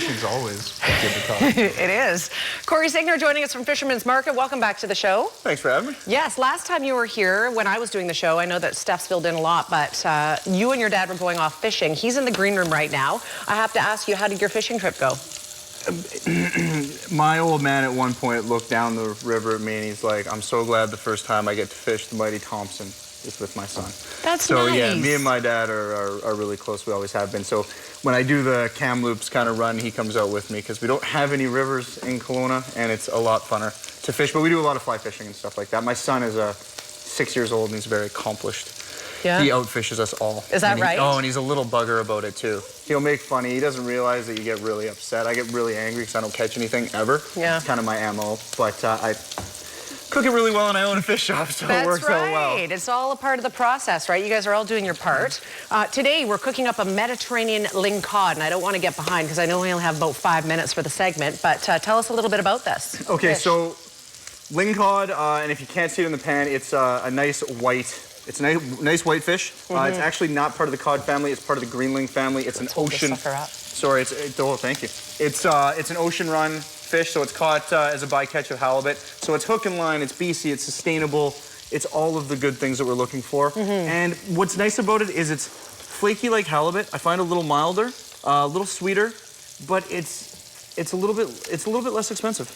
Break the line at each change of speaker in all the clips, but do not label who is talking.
Fishing's always good to talk.
It is. Corey Signer joining us from Fisherman's Market. Welcome back to the show.
Thanks for having me.
Yes, last time you were here when I was doing the show, I know that Steph's filled in a lot, but you and your dad were going off fishing. He's in the green room right now. I have to ask you, how did your fishing trip go?
My old man at one point looked down the river at me and he's like, I'm so glad the first time I get to fish the Mighty Thompson is with my son.
That's
so
nice.
Yeah, me and my dad are really close. We always have been. So when I do the Kamloops kind of run, he comes out with me because we don't have any rivers in Kelowna and it's a lot funner to fish. But we do a lot of fly fishing and stuff like that. My son is 6 years old and he's very accomplished.
Yeah.
He outfishes us all.
Is that right?
Oh, and he's a little bugger about it too. He'll make funny. He doesn't realize that you get really upset. I get really angry because I don't catch anything ever. Yeah. It's kind of my MO. But I cook it really well and I own a fish shop, so it works out well.
That's right. It's all a part of the process, right? You guys are all doing your part. Today, we're cooking up a Mediterranean ling cod, and I don't want to get behind because I know we only have about 5 minutes for the segment, but tell us a little bit about this.
Okay, so ling cod, and if you can't see it in the pan, it's a nice white. It's a nice white fish. It's actually not part of the cod family. It's part of the greenling family. It's an ocean. Sorry, oh, thank you. It's an ocean run fish, so it's caught as a bycatch of halibut. So it's hook and line. It's BC. It's sustainable. It's all of the good things that we're looking for. And what's nice about it is it's flaky like halibut. I find a little milder, a little sweeter, but it's a little bit less expensive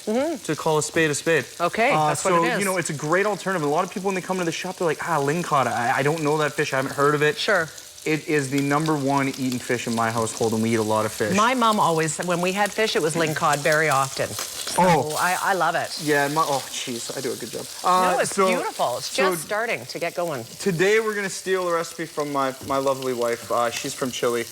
to call a spade a spade.
Okay, that's what it is.
So, you know, it's a great alternative. A lot of people, when they come to the shop, they're like, ling cod, I don't know that fish, I haven't heard of it. Sure. It is the #1 eaten fish in my household, and we eat a lot of fish.
My mom always, when we had fish, it was ling cod very often. So I love it.
Yeah, oh, jeez, I do a good job.
No, it's beautiful. It's just starting to get going.
Today, we're going to steal a recipe from my lovely wife. She's from Chile.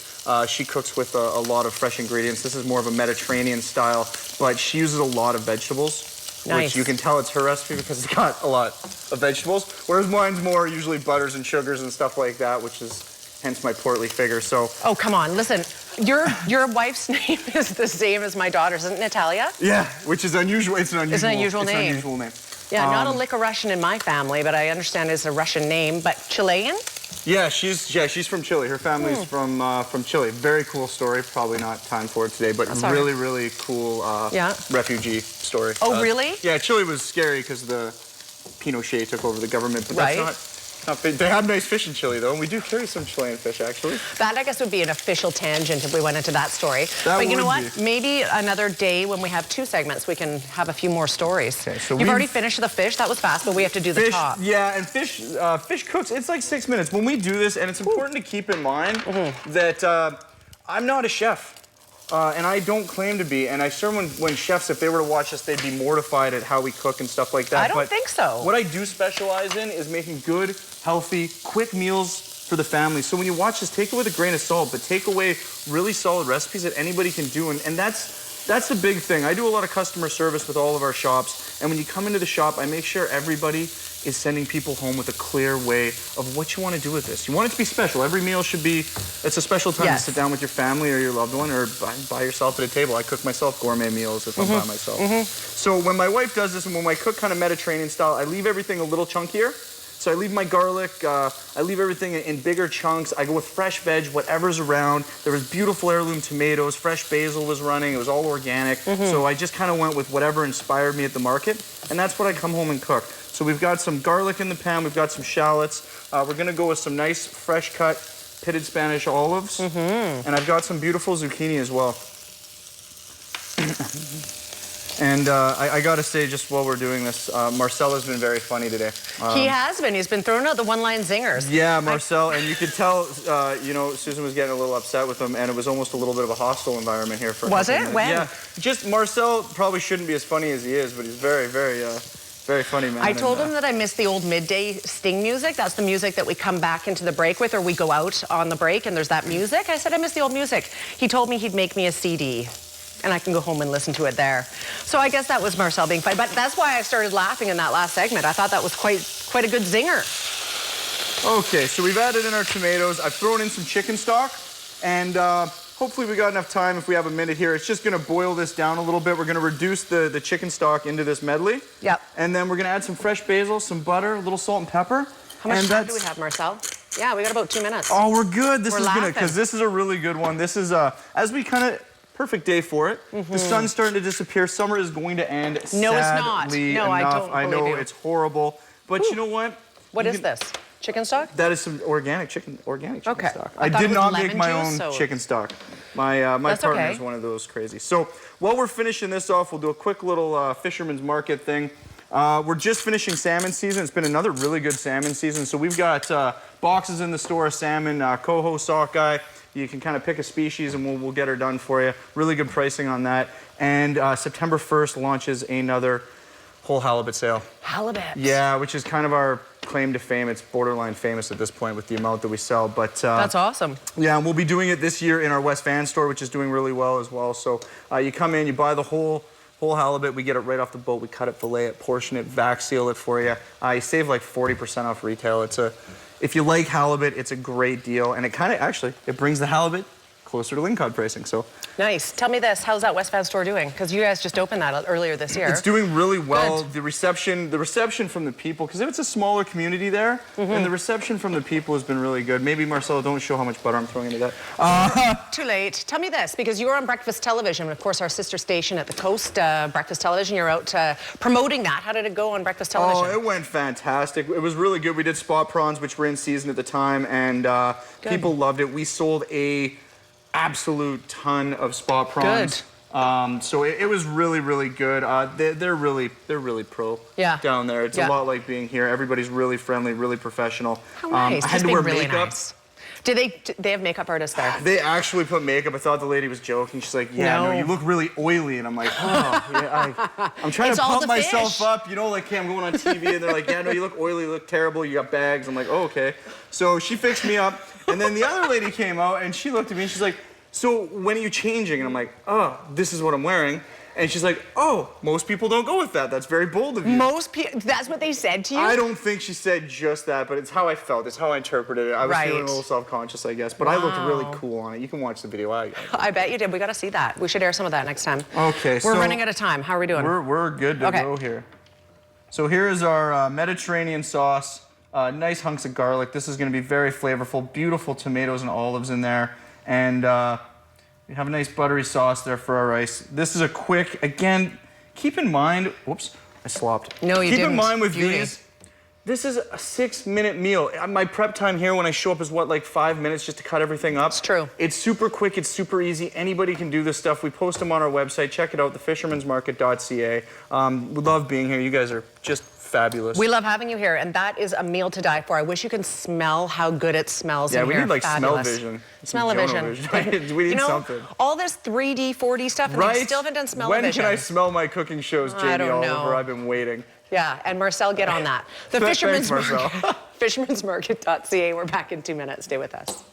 She cooks with a lot of fresh ingredients. This is more of a Mediterranean style, but she uses a lot of vegetables. Nice. Which you can tell it's her recipe because it's got a lot of vegetables, whereas mine's more usually butters and sugars and stuff like that, which is hence my portly figure. So. Oh,
come on, listen. Your wife's name is the same as my daughter's, isn't it, Natalia?
Yeah, which is unusual. It's an unusual name.
It's an unusual name. Yeah, not a lick of Russian in my family, but I understand it's a Russian name. But Chilean?
Yeah, she's from Chile. Her family's from Chile. Very cool story. Probably not time for it today, but really, really cool refugee story.
Oh, really?
Yeah, Chile was scary because the Pinochet took over the government, but that's not big. They have nice fish in Chile, though, and we do carry some Chilean fish, actually.
That, I guess, would be an official tangent if we went into that story. But you know what? Maybe another day when we have 2 segments, we can have a few more stories. Okay, so you've already finished the fish. That was fast, but we have to do the top.
Yeah, and fish cooks, it's like 6 minutes. When we do this, and it's important to keep in mind that I'm not a chef. And I don't claim to be, and I sure when chefs, if they were to watch us, they'd be mortified at how we cook and stuff like that.
I don't think so.
What I do specialize in is making good, healthy, quick meals for the family. So when you watch this, take it with a grain of salt, but take away really solid recipes that anybody can do, and that's a big thing. I do a lot of customer service with all of our shops, and when you come into the shop, I make sure everybody is sending people home with a clear way of what you want to do with this. You want it to be special. Every meal should be, it's a special time to sit down with your family or your loved one or by yourself at a table. I cook myself gourmet meals if I'm by myself. So when my wife does this and when I cook kind of Mediterranean style, I leave everything a little chunkier. So I leave my garlic, I leave everything in bigger chunks. I go with fresh veg, whatever's around. There was beautiful heirloom tomatoes, fresh basil was running, it was all organic. So I just kind of went with whatever inspired me at the market, and that's what I come home and cook. So we've got some garlic in the pan, we've got some shallots. We're gonna go with some nice fresh cut pitted Spanish olives. And I've got some beautiful zucchini as well. And I gotta say, just while we're doing this, Marcel has been very funny today.
He has been. He's been throwing out the one-line zingers.
Yeah, Marcel, and you could tell, you know, Susan was getting a little upset with him, and it was almost a little bit of a hostile environment here for a couple minutes. When? Yeah, just Marcel probably shouldn't be as funny as he is, but he's very, very funny man.
I told him that I miss the old Midday Sting music. That's the music that we come back into the break with, or we go out on the break and there's that music. I said, I miss the old music. He told me he'd make me a CD. And I can go home and listen to it there. So I guess that was Marcel being funny. But that's why I started laughing in that last segment. I thought that was quite a good zinger.
Okay, so we've added in our tomatoes. I've thrown in some chicken stock. And hopefully we got enough time if we have a minute here. It's just gonna boil this down a little bit. We're gonna reduce the chicken stock into this medley. Yep. And then we're gonna add some fresh basil, some butter, a little salt and pepper.
How much time do we have, Marcel? Yeah, we got about 2 minutes.
Oh, we're good. This is gonna, because this is a really good one. This is, as we kind of perfect day for it. The sun's starting to disappear. Summer is going to end.
No, it's not.
Sadly
No,
enough.
I
know
believe you.
it's horrible, but you know what?
What is this? Chicken stock?
That is some organic chicken
Okay.
stock.
I
I
thought
did
it was
not
lemon
make my
juice,
own
so-
chicken stock. My
That's
partner is
okay.
one of those crazy. So while we're finishing this off, we'll do a quick little Fisherman's Market thing. We're just finishing salmon season. It's been another really good salmon season. So we've got boxes in the store of salmon, coho, sockeye. You can kind of pick a species and we'll get her done for you. Really good pricing on that. And September 1st launches another whole halibut sale.
Halibut.
Yeah, which is kind of our claim to fame. It's borderline famous at this point with the amount that we sell. But
That's awesome.
yeah, and we'll be doing it this year in our West Van store, which is doing really well as well. So you come in, you buy the whole halibut, we get it right off the boat, we cut it, fillet it, portion it, vac seal it for you. You save like 40% off retail. If you like halibut, it's a great deal, and it kind of actually it brings the halibut closer to lingcod pricing. So
Nice. Tell me this, how's that West Van store doing? Because you guys just opened that earlier this year.
it's doing really well.
Good.
The reception from the people, because if it's a smaller community there, and the reception from the people has been really good. Maybe Marcelo, don't show how much butter I'm throwing into that.
Too late. Tell me this, because you were on Breakfast Television, of course, our sister station at the Coast, Breakfast Television. You're out promoting that. How did it go on Breakfast Television?
Oh, it went fantastic. It was really good. We did spot prawns, which were in season at the time, and people loved it. We sold a absolute ton of spot prawns.
Good.
So it was really, really good. They're really pro down there. It's a lot like being here. Everybody's really friendly, really professional.
How nice.
I had to wear makeup.
Nice. Do they have makeup artists there?
They actually put makeup. I thought the lady was joking. She's like, yeah, no, you look really oily. And I'm like, oh, yeah, I'm trying
It's
to
all
pump
the
myself
fish.
up. You know, like, hey, I'm going on TV. And they're like, yeah, no, you look oily, you look terrible, you got bags. I'm like, oh, okay. So she fixed me up. And then the other lady came out and she looked at me and she's like, so when are you changing? And I'm like, oh, this is what I'm wearing. And she's like, oh, most people don't go with that. That's very bold of you.
Most people, that's what they said to you?
I don't think she said just that, but it's how I felt. It's how I interpreted it. I was feeling a little self-conscious, I guess. But I looked really cool on it. You can watch the video.
I bet you did. We got to see that. We should air some of that next time.
Okay,
We're running out of time. How are we doing?
We're good to go here. So here is our Mediterranean sauce. Nice hunks of garlic. This is going to be very flavorful. Beautiful tomatoes and olives in there. And we have a nice buttery sauce there for our rice. This is a quick, again, keep in mind, whoops, I slopped.
No, you didn't.
Keep in mind with
Beauty.
these, this is a 6-minute meal. My prep time here when I show up is what, like 5 minutes just to cut everything up?
It's true.
It's super quick, it's super easy. Anybody can do this stuff. We post them on our website. Check it out, thefishermansmarket.ca. We love being here. You guys are just fabulous.
We love having you here, and that is a meal to die for. I wish you could smell how good it smells in here.
Yeah, we need like
Fabulous.
smell-vision.
Smell-o-vision.
We need something.
All this 3D, 4D stuff, and they still haven't done smell-o-vision.
When can I smell my cooking shows, Jamie
I don't
Oliver?
know.
I've been waiting.
Yeah, and Marcel, get on that. The
Thanks,
Fisherman's
Marcel.
Market, fishermansmarket.ca. We're back in 2 minutes. Stay with us.